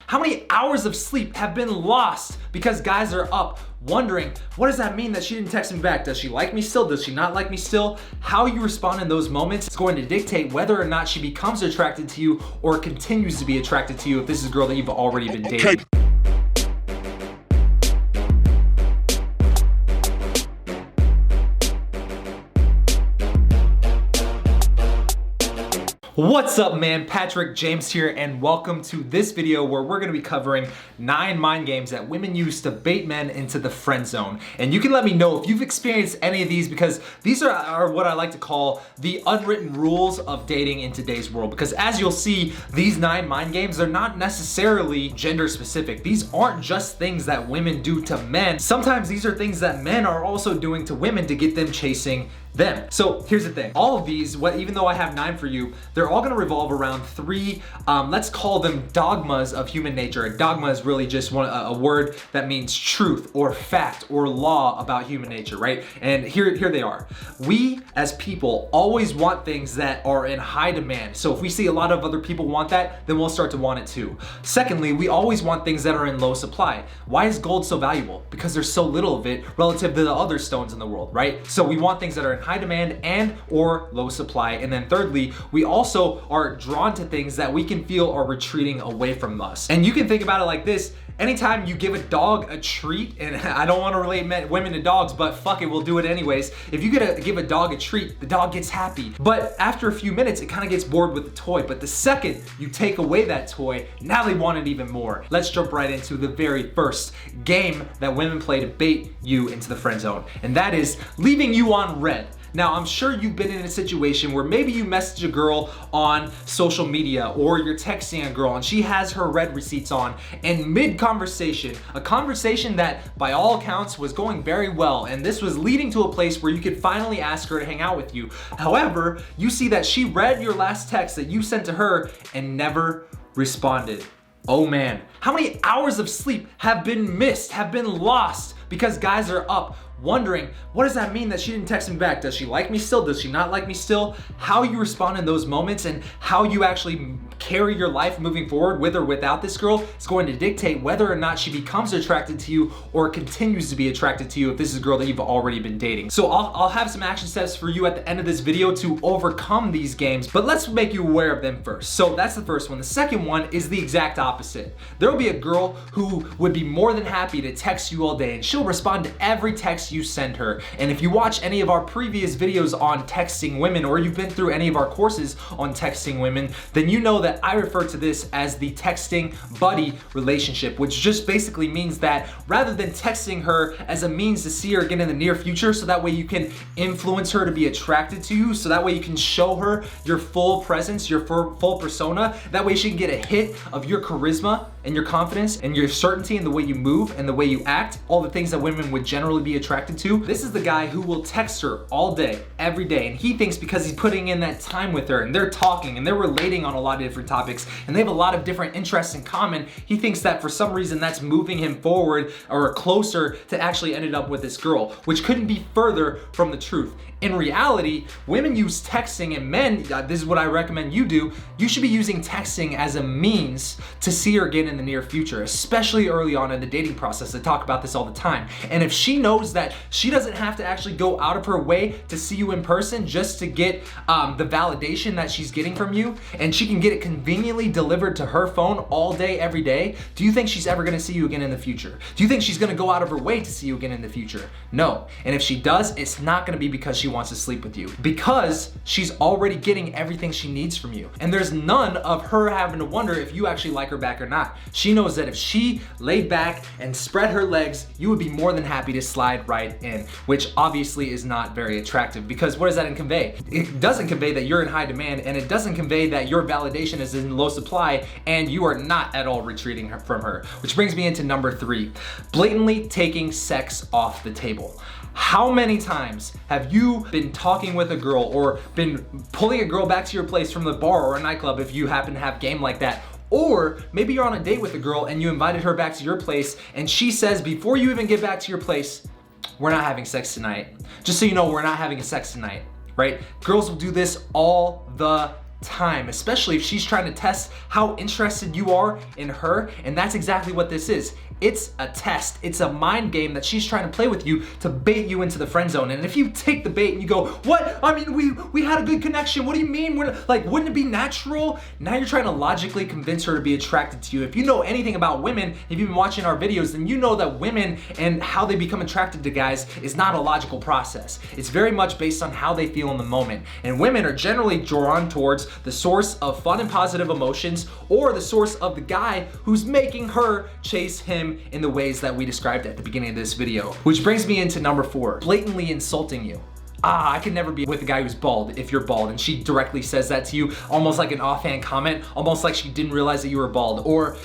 How many hours of sleep have been lost because guys are up wondering, what does that mean that she didn't text me back? Does she like me still? Does she not like me still? How you respond in those moments is going to dictate whether or not she becomes attracted to you or continues to be attracted to you if this is a girl that you've already been dating. What's up, man? Patrick James here, and welcome to this video where we're going to be covering 9 mind games that women use to bait men into the friend zone. And you can let me know if you've experienced any of these, because these are what I like to call the unwritten rules of dating in today's world. Because as you'll see, these 9 mind games, they're not necessarily gender specific. These aren't just things that women do to men. Sometimes these are things that men are also doing to women to get them chasing them. So here's the thing, all of these, even though I have 9 for you, they're all gonna revolve around 3, let's call them dogmas of human nature. A dogma is really just a word that means truth or fact or law about human nature, right? And here they are. We as people always want things that are in high demand. So if we see a lot of other people want that, then we'll start to want it too. Secondly, we always want things that are in low supply. Why is gold so valuable? Because there's so little of it relative to the other stones in the world, right? So we want things that are in high demand and or low supply. And then thirdly, we also are drawn to things that we can feel are retreating away from us. And you can think about it like this. Anytime you give a dog a treat, and I don't want to relate women to dogs, but fuck it, we'll do it anyways. If you give a dog a treat, the dog gets happy. But after a few minutes, it kind of gets bored with the toy. But the second you take away that toy, now they want it even more. Let's jump right into the very first game that women play to bait you into the friend zone. And that is leaving you on red. Now, I'm sure you've been in a situation where maybe you message a girl on social media or you're texting a girl and she has her red receipts on, and mid-conversation, a conversation that by all accounts was going very well, and this was leading to a place where you could finally ask her to hang out with you. However, you see that she read your last text that you sent to her and never responded. Oh man, how many hours of sleep have been missed, have been lost because guys are up wondering, what does that mean that she didn't text me back? Does she like me still? Does she not like me still? How you respond in those moments and how you actually carry your life moving forward with or without this girl is going to dictate whether or not she becomes attracted to you or continues to be attracted to you if this is a girl that you've already been dating. So I'll have some action steps for you at the end of this video to overcome these games, but let's make you aware of them first. So that's the first one. The second one is the exact opposite. There will be a girl who would be more than happy to text you all day, and she'll respond to every text you send her. And if you watch any of our previous videos on texting women, or you've been through any of our courses on texting women, then you know that I refer to this as the texting buddy relationship, which just basically means that rather than texting her as a means to see her again in the near future, so that way you can influence her to be attracted to you, so that way you can show her your full presence, your full persona, that way she can get a hit of your charisma and your confidence and your certainty in the way you move and the way you act, all the things that women would generally be attracted to. This is the guy who will text her all day, every day, and he thinks because he's putting in that time with her and they're talking and they're relating on a lot of different topics and they have a lot of different interests in common, he thinks that for some reason that's moving him forward or closer to actually ended up with this girl, which couldn't be further from the truth. In reality, women use texting, and men, this is what I recommend you do, you should be using texting as a means to see her again in the near future, especially early on in the dating process. I talk about this all the time. And if she knows that she doesn't have to actually go out of her way to see you in person just to get the validation that she's getting from you, and she can get it conveniently delivered to her phone all day, every day, do you think she's ever gonna see you again in the future? Do you think she's gonna go out of her way to see you again in the future? No. And if she does, it's not gonna be because she wants to sleep with you, because she's already getting everything she needs from you. And there's none of her having to wonder if you actually like her back or not. She knows that if she laid back and spread her legs, you would be more than happy to slide right in, which obviously is not very attractive, because what does that convey? It doesn't convey that you're in high demand, and it doesn't convey that your validation is in low supply and you are not at all retreating from her. Which brings me into number 3, blatantly taking sex off the table. How many times have you been talking with a girl or been pulling a girl back to your place from the bar or a nightclub if you happen to have game like that? Or maybe you're on a date with a girl and you invited her back to your place and she says before you even get back to your place, we're not having sex tonight. Just so you know, we're not having sex tonight, right? Girls will do this all the time, especially if she's trying to test how interested you are in her. And that's exactly what this is. It's a test. It's a mind game that she's trying to play with you to bait you into the friend zone. And if you take the bait and you go, what? I mean, we had a good connection. What do you mean? Wouldn't it be natural? Now you're trying to logically convince her to be attracted to you. If you know anything about women, if you've been watching our videos, then you know that women and how they become attracted to guys is not a logical process. It's very much based on how they feel in the moment. And women are generally drawn towards the source of fun and positive emotions, or the source of the guy who's making her chase him in the ways that we described at the beginning of this video. Which brings me into number 4, blatantly insulting you. I could never be with a guy who's bald if you're bald. And she directly says that to you, almost like an offhand comment, almost like she didn't realize that you were bald. Or,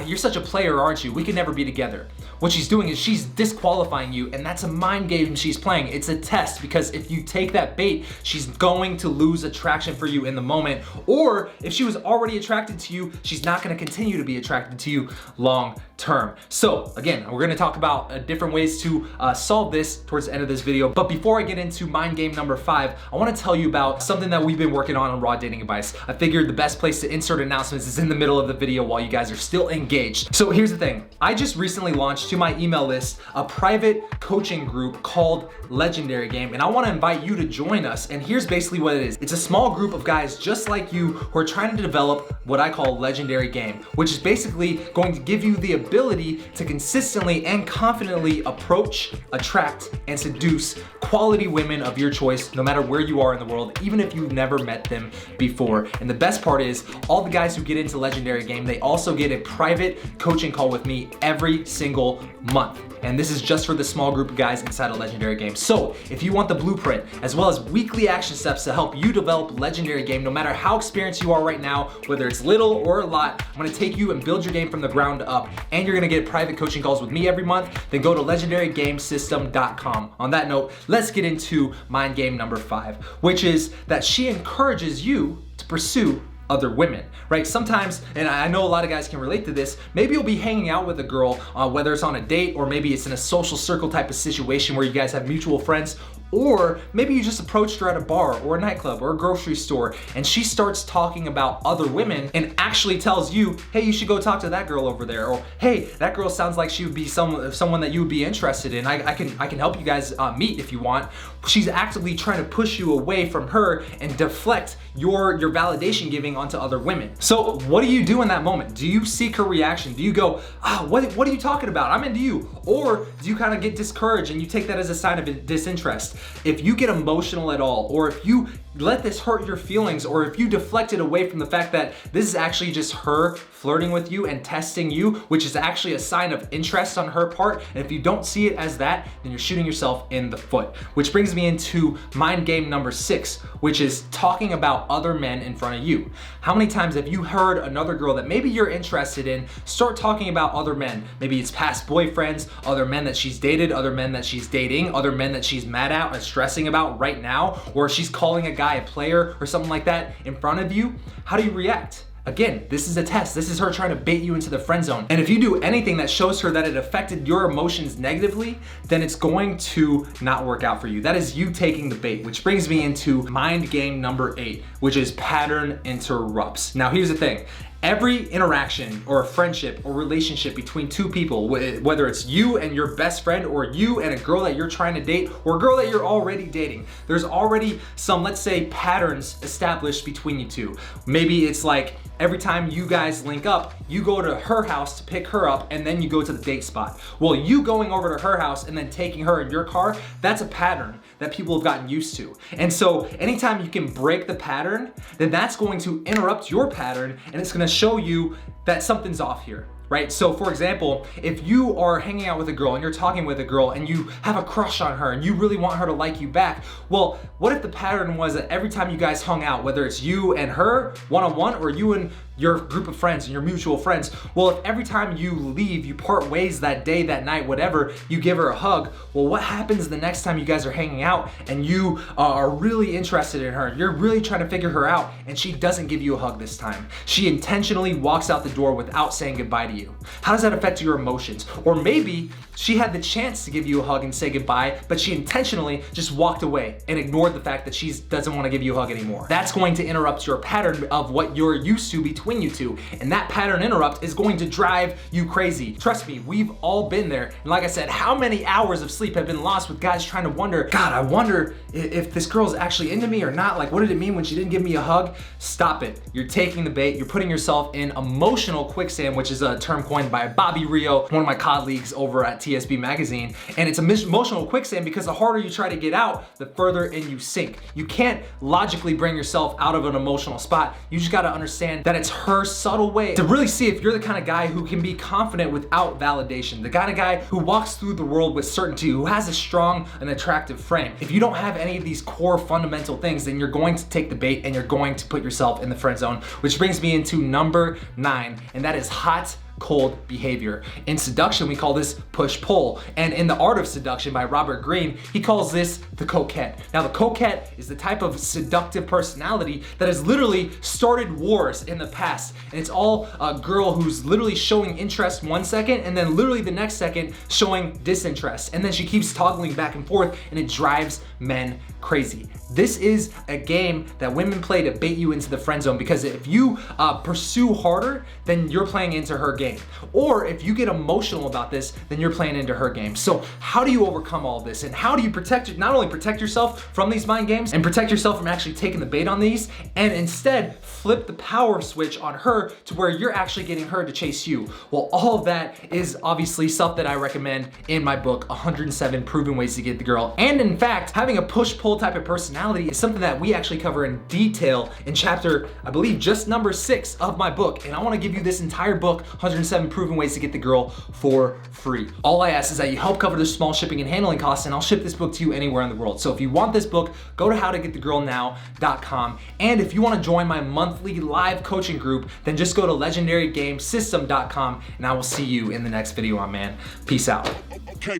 you're such a player, aren't you? We could never be together. What she's doing is she's disqualifying you, and that's a mind game she's playing. It's a test, because if you take that bait, she's going to lose attraction for you in the moment. Or if she was already attracted to you, she's not gonna continue to be attracted to you long term. So again, we're gonna talk about different ways to solve this towards the end of this video. But before I get into mind game number 5, I wanna tell you about something that we've been working on Raw Dating Advice. I figured the best place to insert announcements is in the middle of the video while you guys are still engaged. So here's the thing. I just recently launched to my email list a private coaching group called Legendary Game, and I wanna invite you to join us. And here's basically what it is. It's a small group of guys just like you who are trying to develop what I call Legendary Game, which is basically going to give you the ability to consistently and confidently approach, attract, and seduce quality women of your choice, no matter where you are in the world, even if you've never met them before. And the best part is, all the guys who get into Legendary Game, they also get a private coaching call with me every single month. And this is just for the small group of guys inside a Legendary Game. So if you want the blueprint, as well as weekly action steps to help you develop Legendary Game, no matter how experienced you are right now, whether it's little or a lot, I'm gonna take you and build your game from the ground up, and you're gonna get private coaching calls with me every month. Then go to legendarygamesystem.com. On that note, let's get into mind game number 5, which is that she encourages you to pursue other women, right? Sometimes, and I know a lot of guys can relate to this, maybe you'll be hanging out with a girl, whether it's on a date or maybe it's in a social circle type of situation where you guys have mutual friends, or maybe you just approached her at a bar or a nightclub or a grocery store, and she starts talking about other women and actually tells you, hey, you should go talk to that girl over there, or hey, that girl sounds like she would be someone that you would be interested in. I can help you guys meet if you want. She's actively trying to push you away from her and deflect your validation giving onto other women. So what do you do in that moment? Do you seek her reaction? Do you go, what are you talking about? I'm into you. Or do you kind of get discouraged and you take that as a sign of disinterest? If you get emotional at all, or if you let this hurt your feelings, or if you deflect it away from the fact that this is actually just her flirting with you and testing you, which is actually a sign of interest on her part, and if you don't see it as that, then you're shooting yourself in the foot. Which brings me into mind game number 6, which is talking about other men in front of you. How many times have you heard another girl that maybe you're interested in start talking about other men? Maybe it's past boyfriends, other men that she's dated, other men that she's dating, other men that she's mad at and stressing about right now, or she's calling a guy a player or something like that in front of you. How do you react? Again, this is a test. This is her trying to bait you into the friend zone. And if you do anything that shows her that it affected your emotions negatively, then it's going to not work out for you. That is you taking the bait, which brings me into mind game number 8, which is pattern interrupts. Now, here's the thing. Every interaction or a friendship or relationship between two people, whether it's you and your best friend or you and a girl that you're trying to date or a girl that you're already dating, there's already some, let's say, patterns established between you two. Maybe it's like every time you guys link up, you go to her house to pick her up and then you go to the date spot. Well, you going over to her house and then taking her in your car, that's a pattern that people have gotten used to. And so anytime you can break the pattern, then that's going to interrupt your pattern and it's gonna show you that something's off here. Right? So for example, if you are hanging out with a girl and you're talking with a girl and you have a crush on her and you really want her to like you back, well, what if the pattern was that every time you guys hung out, whether it's you and her one-on-one or you and your group of friends and your mutual friends, well, if every time you leave, you part ways that day, that night, whatever, you give her a hug, well, what happens the next time you guys are hanging out and you are really interested in her, you're really trying to figure her out, and she doesn't give you a hug this time. She intentionally walks out the door without saying goodbye to you. How does that affect your emotions? Or maybe she had the chance to give you a hug and say goodbye, but she intentionally just walked away and ignored the fact that she doesn't want to give you a hug anymore. That's going to interrupt your pattern of what you're used to between you two. And that pattern interrupt is going to drive you crazy. Trust me, we've all been there. And like I said, how many hours of sleep have been lost with guys trying to wonder, God, I wonder if this girl's actually into me or not. Like, what did it mean when she didn't give me a hug? Stop it. You're taking the bait. You're putting yourself in emotional quicksand, which is a term coined by Bobby Rio, one of my colleagues over at TSB Magazine. And it's a emotional quicksand because the harder you try to get out, the further in you sink. You can't logically bring yourself out of an emotional spot. You just got to understand that it's her subtle way to really see if you're the kind of guy who can be confident without validation, the kind of guy who walks through the world with certainty, who has a strong and attractive frame. If you don't have any of these core fundamental things, then you're going to take the bait and you're going to put yourself in the friend zone, which brings me into number 9, and that is hot cold behavior. In seduction, we call this push-pull. And in The Art of Seduction by Robert Greene, he calls this the coquette. Now, the coquette is the type of seductive personality that has literally started wars in the past. And it's all a girl who's literally showing interest one second and then literally the next second showing disinterest. And then she keeps toggling back and forth and it drives men crazy. This is a game that women play to bait you into the friend zone because if you pursue harder, then you're playing into her game. Or if you get emotional about this, then you're playing into her game. So how do you overcome all this? And how do you not only protect yourself from these mind games and protect yourself from actually taking the bait on these, and instead flip the power switch on her to where you're actually getting her to chase you? Well, all of that is obviously stuff that I recommend in my book, 107 Proven Ways to Get the Girl. And in fact, having a push-pull type of personality is something that we actually cover in detail in chapter, I believe, just number 6 of my book. And I want to give you this entire book, 107 Proven Ways to Get the Girl, for free. All I ask is that you help cover the small shipping and handling costs, and I'll ship this book to you anywhere in the world. So if you want this book, go to howtogetthegirlnow.com. And if you want to join my monthly live coaching group, then just go to legendarygamesystem.com, and I will see you in the next video, my man. Peace out. Okay.